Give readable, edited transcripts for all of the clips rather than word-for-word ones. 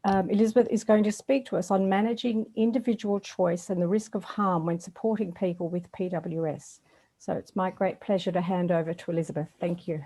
Elizabeth is going to speak to us on managing individual choice and the risk of harm when supporting people with PWS. So it's my great pleasure to hand over to Elizabeth. Thank you.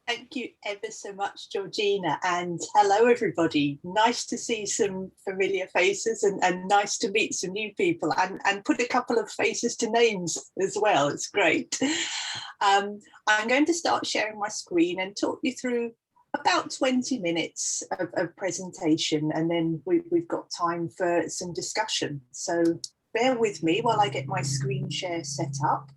Thank you ever so much, Georgina, and hello everybody. Nice to see some familiar faces and nice to meet some new people and put a couple of faces to names as well. It's great. I'm going to start sharing my screen and talk you through about 20 minutes of presentation, and then we've got time for some discussion. So bear with me while I get my screen share set up.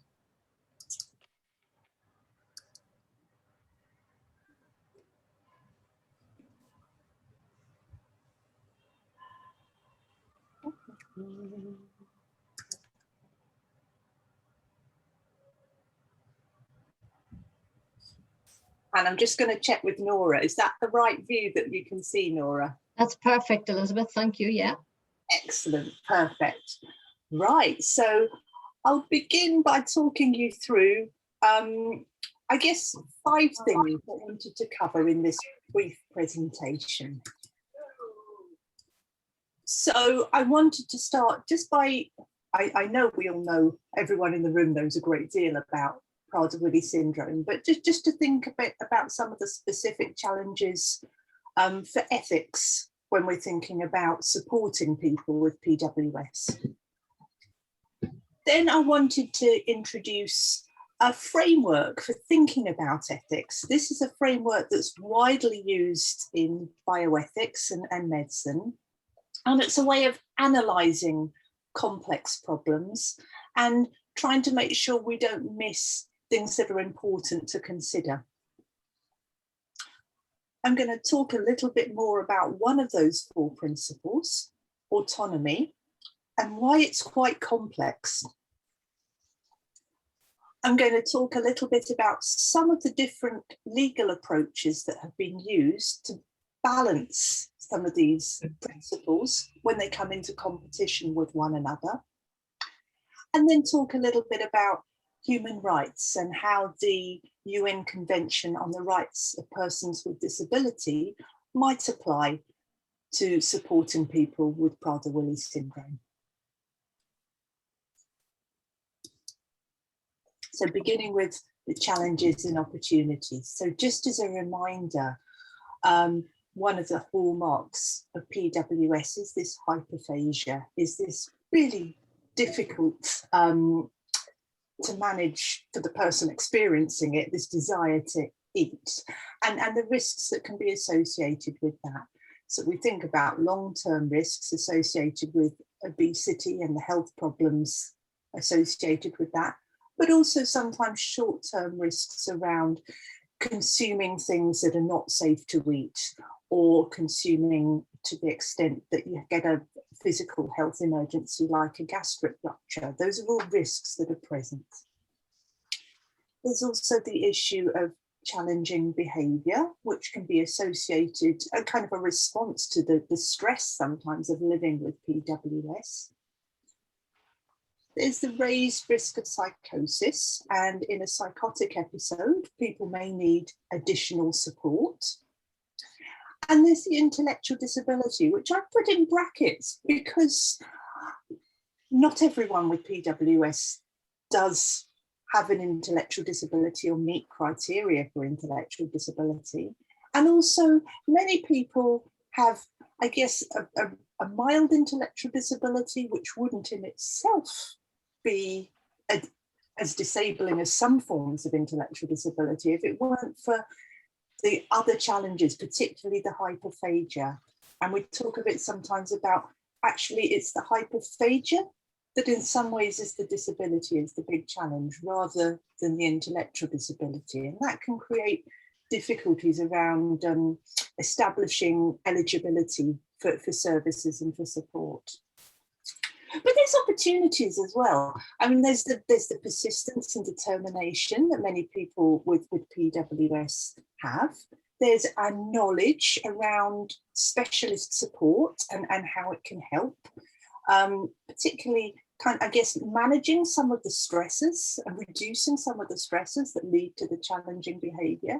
And I'm just going to check with Nora. Is that the right view that you can see, Nora? That's perfect, Elizabeth. Thank you. Yeah. Excellent. Perfect. Right. So I'll begin by talking you through, I guess, 5 things I wanted to cover in this brief presentation. So I wanted to start just by, I know we all know, everyone in the room knows a great deal about Prader-Willi syndrome, but just to think a bit about some of the specific challenges for ethics when we're thinking about supporting people with PWS. Then I wanted to introduce a framework for thinking about ethics. This is a framework that's widely used in bioethics and medicine, and it's a way of analysing complex problems and trying to make sure we don't miss things that are important to consider. I'm going to talk a little bit more about one of those 4 principles, autonomy, and why it's quite complex. I'm going to talk a little bit about some of the different legal approaches that have been used to balance some of these principles when they come into competition with one another. And then talk a little bit about human rights and how the UN Convention on the Rights of Persons with Disability might apply to supporting people with Prader-Willi syndrome. So beginning with the challenges and opportunities. So just as a reminder, one of the hallmarks of PWS is this hyperphagia, is this really difficult to manage for the person experiencing it, this desire to eat, and the risks that can be associated with that. So we think about long-term risks associated with obesity and the health problems associated with that, but also sometimes short-term risks around consuming things that are not safe to eat, or consuming to the extent that you get a physical health emergency like a gastric rupture. Those are all risks that are present. There's also the issue of challenging behaviour, which can be associated, a kind of a response to the stress sometimes of living with PWS. There's the raised risk of psychosis, and in a psychotic episode, people may need additional support. And there's the intellectual disability, which I put in brackets because not everyone with PWS does have an intellectual disability or meet criteria for intellectual disability. And also many people have, I guess, a mild intellectual disability, which wouldn't in itself be as disabling as some forms of intellectual disability if it weren't for the other challenges, particularly the hyperphagia. And we talk a bit sometimes about, actually, it's the hyperphagia that in some ways is the disability, is the big challenge, rather than the intellectual disability. And that can create difficulties around establishing eligibility for services and for support. But there's opportunities as well. I mean, there's the persistence and determination that many people with PWS have. There's a knowledge around specialist support and how it can help, particularly I guess, managing some of the stresses and reducing some of the stresses that lead to the challenging behaviour.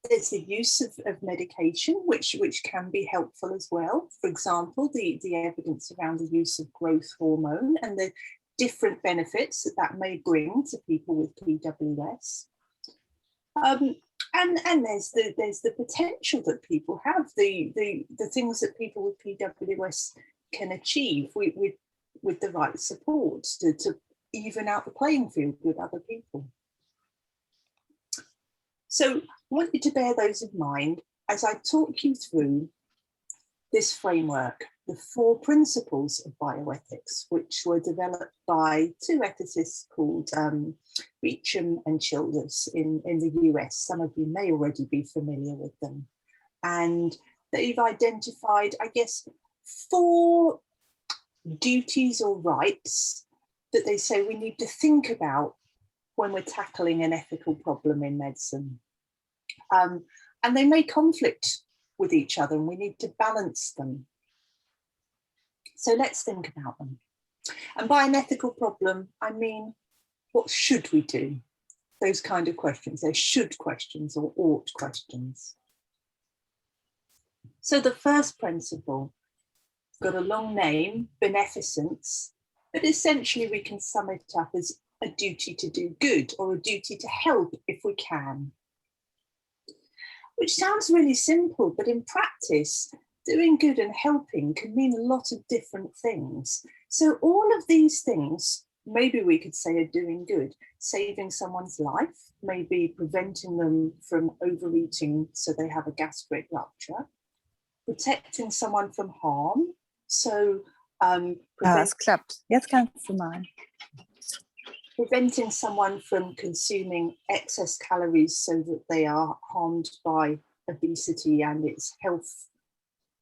There's the use of medication, which can be helpful as well. For example, the evidence around the use of growth hormone and the different benefits that may bring to people with PWS. And there's the potential that people have, the things that people with PWS can achieve with the right support to even out the playing field with other people. So I want you to bear those in mind as I talk you through this framework, the 4 principles of bioethics, which were developed by 2 ethicists called Beecham and Childers in the US. Some of you may already be familiar with them. And they've identified, I guess, 4 duties or rights that they say we need to think about when we're tackling an ethical problem in medicine. And they may conflict with each other and we need to balance them. So let's think about them. And by an ethical problem, I mean, what should we do? Those kind of questions. They're should questions or ought questions. So the first principle got a long name, beneficence, but essentially we can sum it up as a duty to do good or a duty to help if we can. Which sounds really simple, but in practice, doing good and helping can mean a lot of different things. So all of these things, maybe we could say, are doing good. Saving someone's life, maybe preventing them from overeating so they have a gastric rupture. Protecting someone from harm. So es klappt. Jetzt kannst du mal. Preventing someone from consuming excess calories so that they are harmed by obesity and its health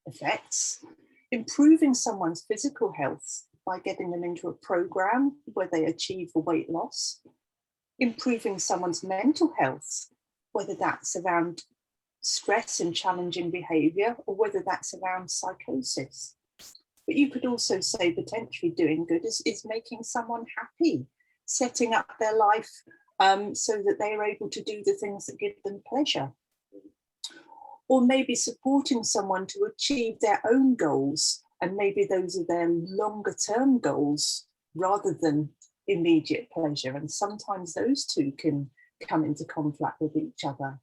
effects. Improving someone's physical health by getting them into a program where they achieve a weight loss. Improving someone's mental health, whether that's around stress and challenging behavior or whether that's around psychosis. But you could also say potentially doing good is making someone happy, setting up their life so that they are able to do the things that give them pleasure. Or maybe supporting someone to achieve their own goals, and maybe those are their longer term goals rather than immediate pleasure. And sometimes those two can come into conflict with each other.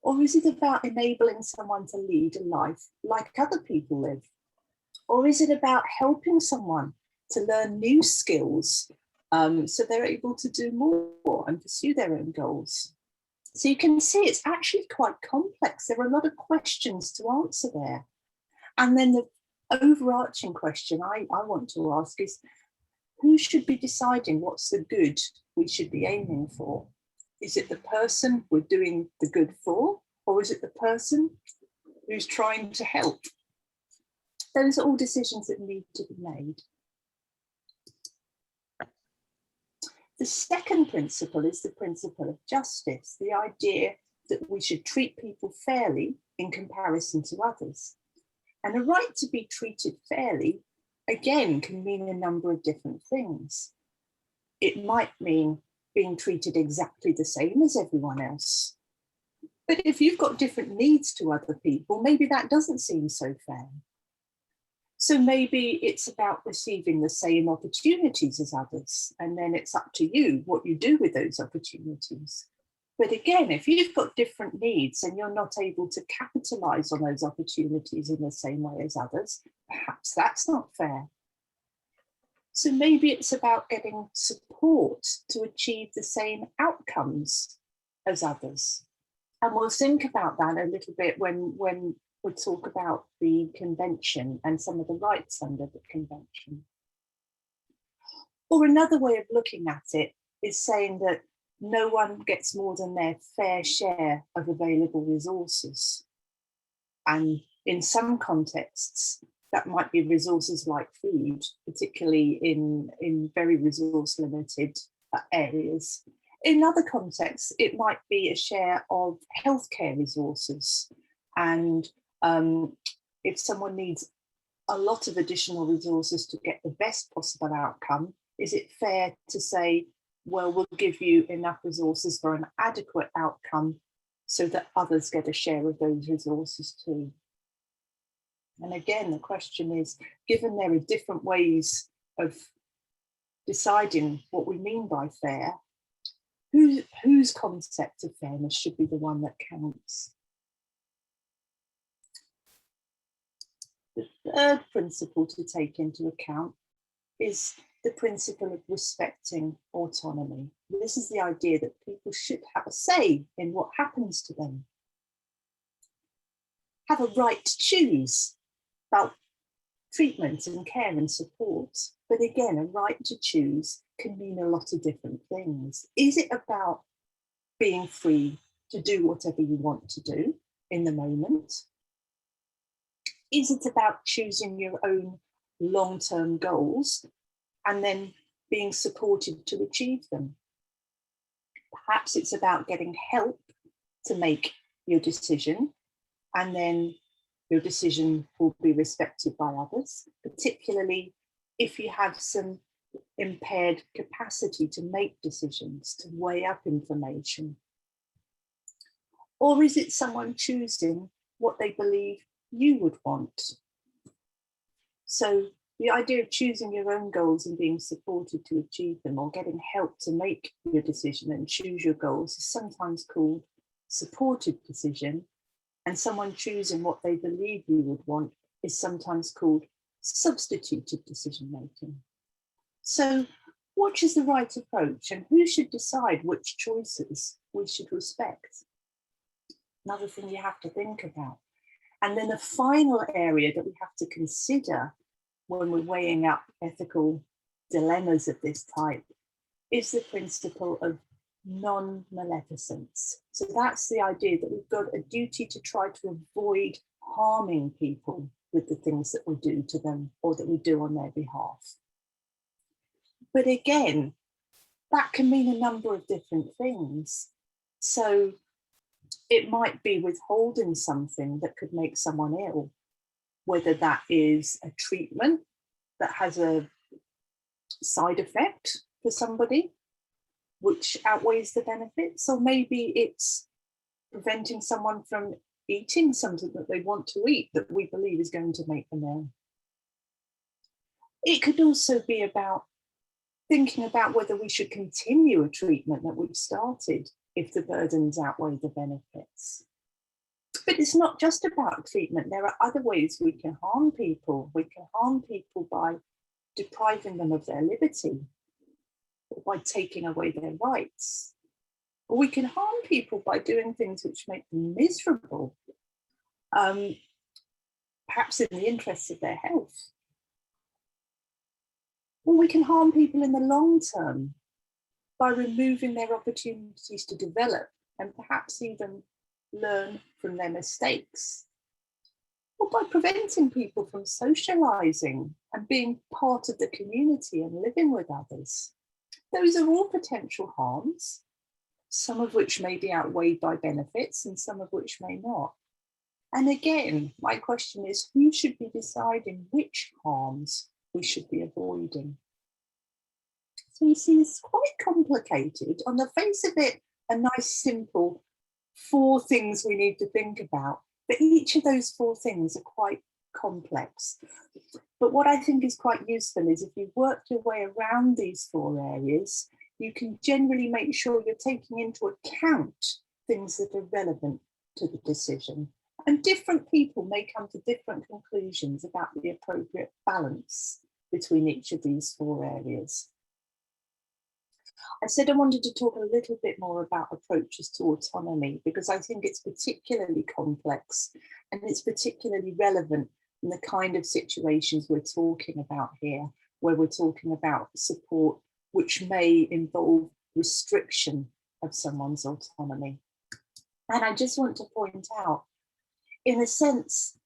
Or is it about enabling someone to lead a life like other people live? Or is it about helping someone to learn new skills so they're able to do more and pursue their own goals? So you can see it's actually quite complex. There are a lot of questions to answer there. And then the overarching question I want to ask is, who should be deciding what's the good we should be aiming for? Is it the person we're doing the good for, or is it the person who's trying to help? Those are all decisions that need to be made. The second principle is the principle of justice, the idea that we should treat people fairly in comparison to others. And a right to be treated fairly, again, can mean a number of different things. It might mean being treated exactly the same as everyone else. But if you've got different needs to other people, maybe that doesn't seem so fair. So maybe it's about receiving the same opportunities as others, and then it's up to you what you do with those opportunities. But again, if you've got different needs and you're not able to capitalize on those opportunities in the same way as others, perhaps that's not fair. So maybe it's about getting support to achieve the same outcomes as others. And we'll think about that a little bit when we talk about the convention and some of the rights under the convention. Or another way of looking at it is saying that no one gets more than their fair share of available resources. And in some contexts, that might be resources like food, particularly in very resource limited areas. In other contexts, it might be a share of healthcare resources. And if someone needs a lot of additional resources to get the best possible outcome, is it fair to say, well, we'll give you enough resources for an adequate outcome, so that others get a share of those resources too. And again, the question is, given there are different ways of deciding what we mean by fair, whose concept of fairness should be the one that counts? The third principle to take into account is the principle of respecting autonomy. This is the idea that people should have a say in what happens to them, have a right to choose about treatment and care and support. But again, a right to choose can mean a lot of different things. Is it about being free to do whatever you want to do in the moment? Is it about choosing your own long-term goals and then being supported to achieve them? Perhaps it's about getting help to make your decision, and then your decision will be respected by others, particularly if you have some impaired capacity to make decisions, to weigh up information. Or is it someone choosing what they believe you would want? So the idea of choosing your own goals and being supported to achieve them, or getting help to make your decision and choose your goals, is sometimes called supported decision, and someone choosing what they believe you would want is sometimes called substituted decision making. So what is the right approach, and who should decide which choices we should respect? Another thing you have to think about. And then the final area that we have to consider when we're weighing up ethical dilemmas of this type is the principle of non-maleficence. So that's the idea that we've got a duty to try to avoid harming people with the things that we do to them or that we do on their behalf. But again, that can mean a number of different things. So it might be withholding something that could make someone ill, whether that is a treatment that has a side effect for somebody, which outweighs the benefits, or maybe it's preventing someone from eating something that they want to eat that we believe is going to make them ill. It could also be about thinking about whether we should continue a treatment that we've started if the burdens outweigh the benefits. But it's not just about treatment. There are other ways we can harm people. We can harm people by depriving them of their liberty, or by taking away their rights. Or we can harm people by doing things which make them miserable, perhaps in the interests of their health. Or we can harm people in the long term by removing their opportunities to develop and perhaps even learn from their mistakes. Or by preventing people from socializing and being part of the community and living with others. Those are all potential harms, some of which may be outweighed by benefits and some of which may not. And again, my question is, who should be deciding which harms we should be avoiding? So you see, it's quite complicated. On the face of it, a nice, simple 4 things we need to think about, but each of those 4 things are quite complex. But what I think is quite useful is if you work your way around these 4 areas, you can generally make sure you're taking into account things that are relevant to the decision. And different people may come to different conclusions about the appropriate balance between each of these 4 areas. I said I wanted to talk a little bit more about approaches to autonomy because I think it's particularly complex and it's particularly relevant in the kind of situations we're talking about here, where we're talking about support which may involve restriction of someone's autonomy. And I just want to point out, in a sense,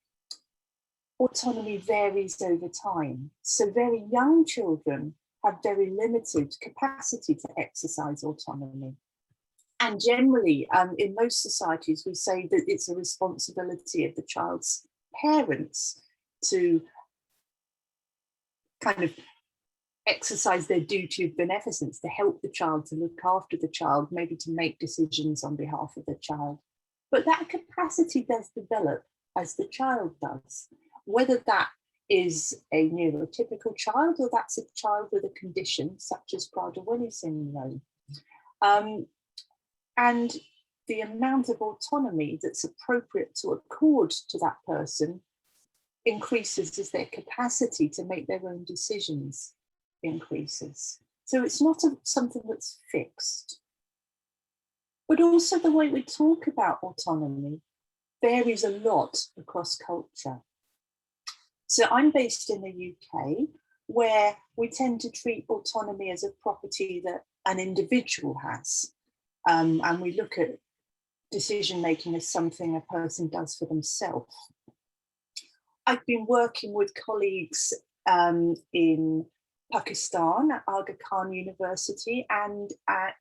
autonomy varies over time. So very young children have very limited capacity to exercise autonomy. And generally, in most societies, we say that it's a responsibility of the child's parents to kind of exercise their duty of beneficence, to help the child, to look after the child, maybe to make decisions on behalf of the child. But that capacity does develop as the child does, whether that is a neurotypical child or that's a child with a condition such as Prader-Willi syndrome. And the amount of autonomy that's appropriate to accord to that person increases as their capacity to make their own decisions increases. So it's not something that's fixed. But also the way we talk about autonomy varies a lot across culture. So I'm based in the UK, where we tend to treat autonomy as a property that an individual has. And we look at decision-making as something a person does for themselves. I've been working with colleagues in Pakistan at Aga Khan University and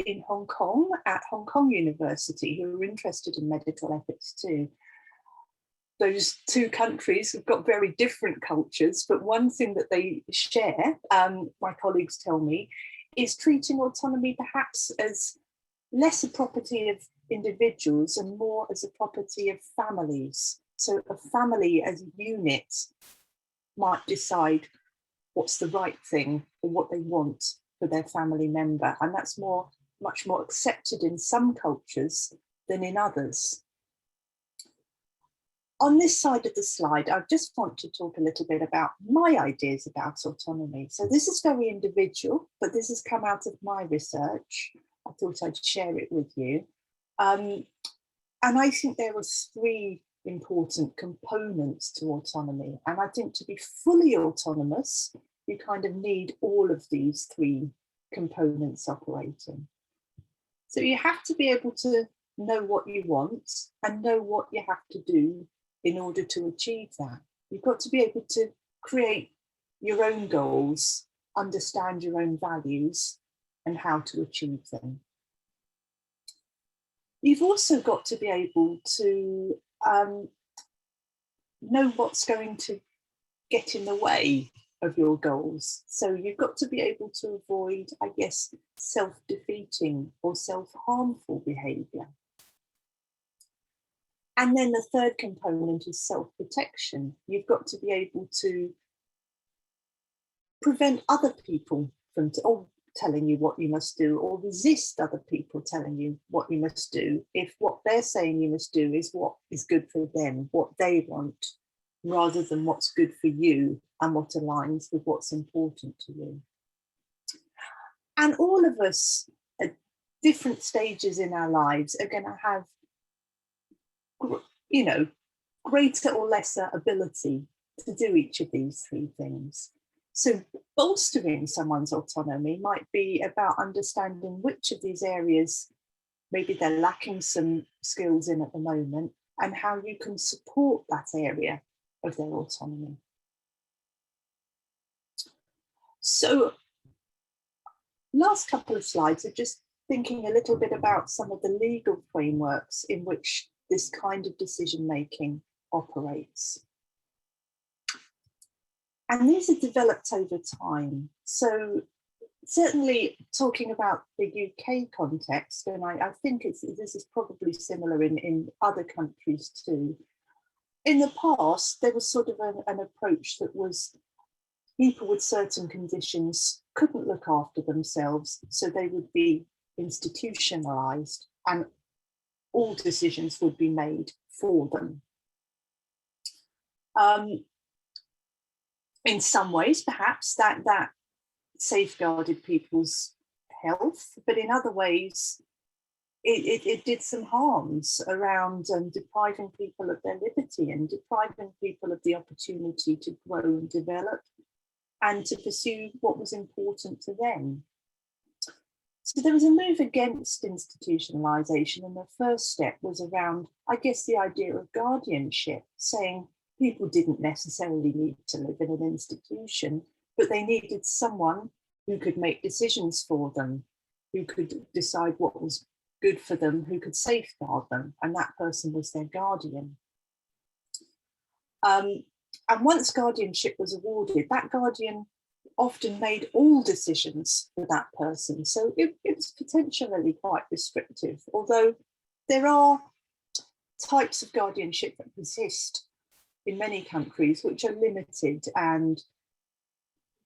in Hong Kong at Hong Kong University, who are interested in medical ethics too. Those two countries have got very different cultures, but one thing that they share, my colleagues tell me, is treating autonomy perhaps as less a property of individuals and more as a property of families. So a family as a unit might decide what's the right thing or what they want for their family member. And that's much more accepted in some cultures than in others. On this side of the slide, I just want to talk a little bit about my ideas about autonomy. So this is very individual, but this has come out of my research. I thought I'd share it with you. And I think there are three important components to autonomy. And I think to be fully autonomous, you kind of need all of these three components operating. So you have to be able to know what you want and know what you have to do in order to achieve that. You've got to be able to create your own goals, understand your own values and how to achieve them. You've also got to be able to know what's going to get in the way of your goals. So you've got to be able to avoid, I guess, self-defeating or self-harmful behaviour. And then the third component is self-protection. You've got to be able to prevent other people from telling you what you must do, or resist other people telling you what you must do if what they're saying you must do is what is good for them, what they want, rather than what's good for you and what aligns with what's important to you. And all of us at different stages in our lives are going to have, you know, greater or lesser ability to do each of these three things. So bolstering someone's autonomy might be about understanding which of these areas maybe they're lacking some skills in at the moment and how you can support that area of their autonomy. So last couple of slides are just thinking a little bit about some of the legal frameworks in which this kind of decision-making operates. And these are developed over time. So certainly talking about the UK context, and I think this is probably similar in other countries too. In the past, there was sort of an approach that was people with certain conditions couldn't look after themselves, so they would be institutionalized and all decisions would be made for them. In some ways, perhaps that safeguarded people's health, but in other ways, it did some harms around depriving people of their liberty and depriving people of the opportunity to grow and develop and to pursue what was important to them. So there was a move against institutionalization, and the first step was around, I guess, the idea of guardianship, saying people didn't necessarily need to live in an institution, but they needed someone who could make decisions for them, who could decide what was good for them, who could safeguard them, and that person was their guardian. And once guardianship was awarded, that guardian often made all decisions for that person. So it was potentially quite restrictive, although there are types of guardianship that persist in many countries, which are limited, and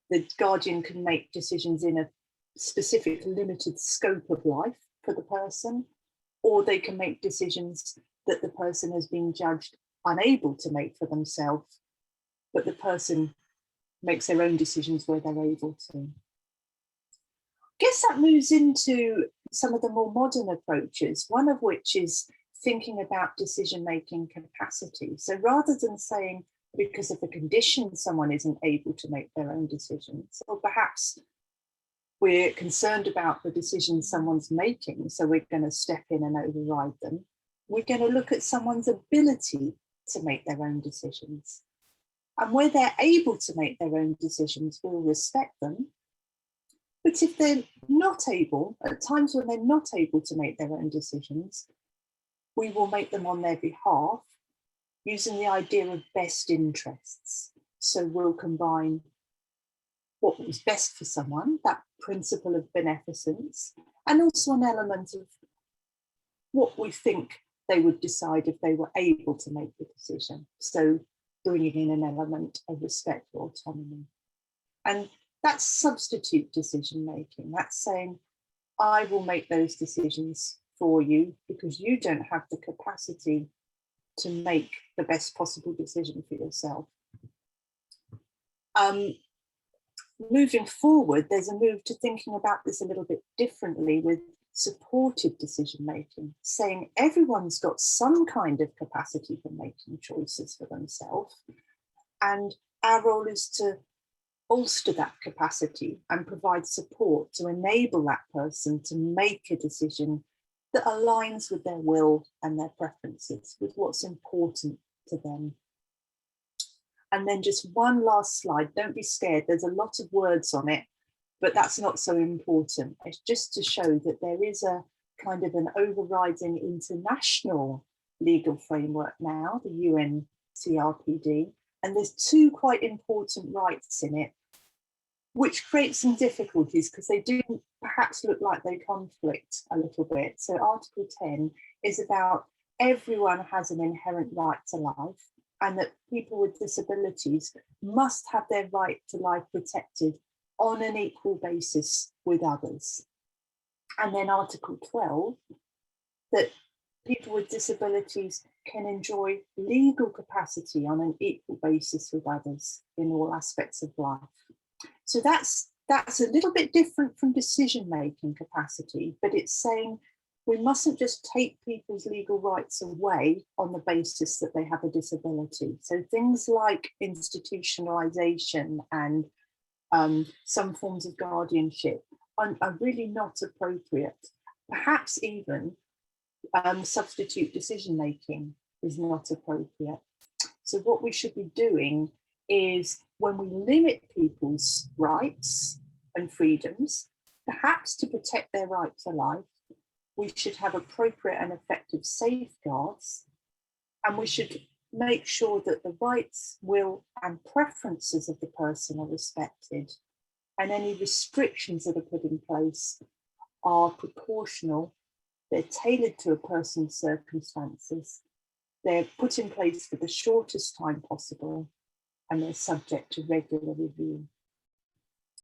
the guardian can make decisions in a specific limited scope of life for the person, or they can make decisions that the person has been judged unable to make for themselves, but the person makes their own decisions where they're able to. I guess that moves into some of the more modern approaches, one of which is thinking about decision-making capacity. So rather than saying because of a condition someone isn't able to make their own decisions, or perhaps we're concerned about the decisions someone's making, so we're going to step in and override them, we're going to look at someone's ability to make their own decisions. And where they're able to make their own decisions, we'll respect them. But if they're not able, at times when they're not able to make their own decisions, we will make them on their behalf using the idea of best interests. So we'll combine what was best for someone, that principle of beneficence, and also an element of what we think they would decide if they were able to make the decision. So bringing in an element of respect for autonomy. And that's substitute decision making. That's saying, I will make those decisions for you because you don't have the capacity to make the best possible decision for yourself. Moving forward, there's a move to thinking about this a little bit differently with supported decision making, saying everyone's got some kind of capacity for making choices for themselves, and our role is to bolster that capacity and provide support to enable that person to make a decision that aligns with their will and their preferences, with what's important to them. And then just one last slide, don't be scared, there's a lot of words on it, but that's not so important. It's just to show that there is a kind of an overriding international legal framework now, the UNCRPD, and there's two quite important rights in it, which creates some difficulties because they do perhaps look like they conflict a little bit. So Article 10 is about everyone has an inherent right to life, and that people with disabilities must have their right to life protected on an equal basis with others. And then Article 12, that people with disabilities can enjoy legal capacity on an equal basis with others in all aspects of life. So that's a little bit different from decision-making capacity, but it's saying we mustn't just take people's legal rights away on the basis that they have a disability. So things like institutionalization and some forms of guardianship are really not appropriate. Perhaps even substitute decision-making is not appropriate. So what we should be doing is, when we limit people's rights and freedoms, perhaps to protect their right to life, we should have appropriate and effective safeguards, and we should make sure that the rights, will, and preferences of the person are respected, and any restrictions that are put in place are proportional, they're tailored to a person's circumstances, they're put in place for the shortest time possible, and they're subject to regular review.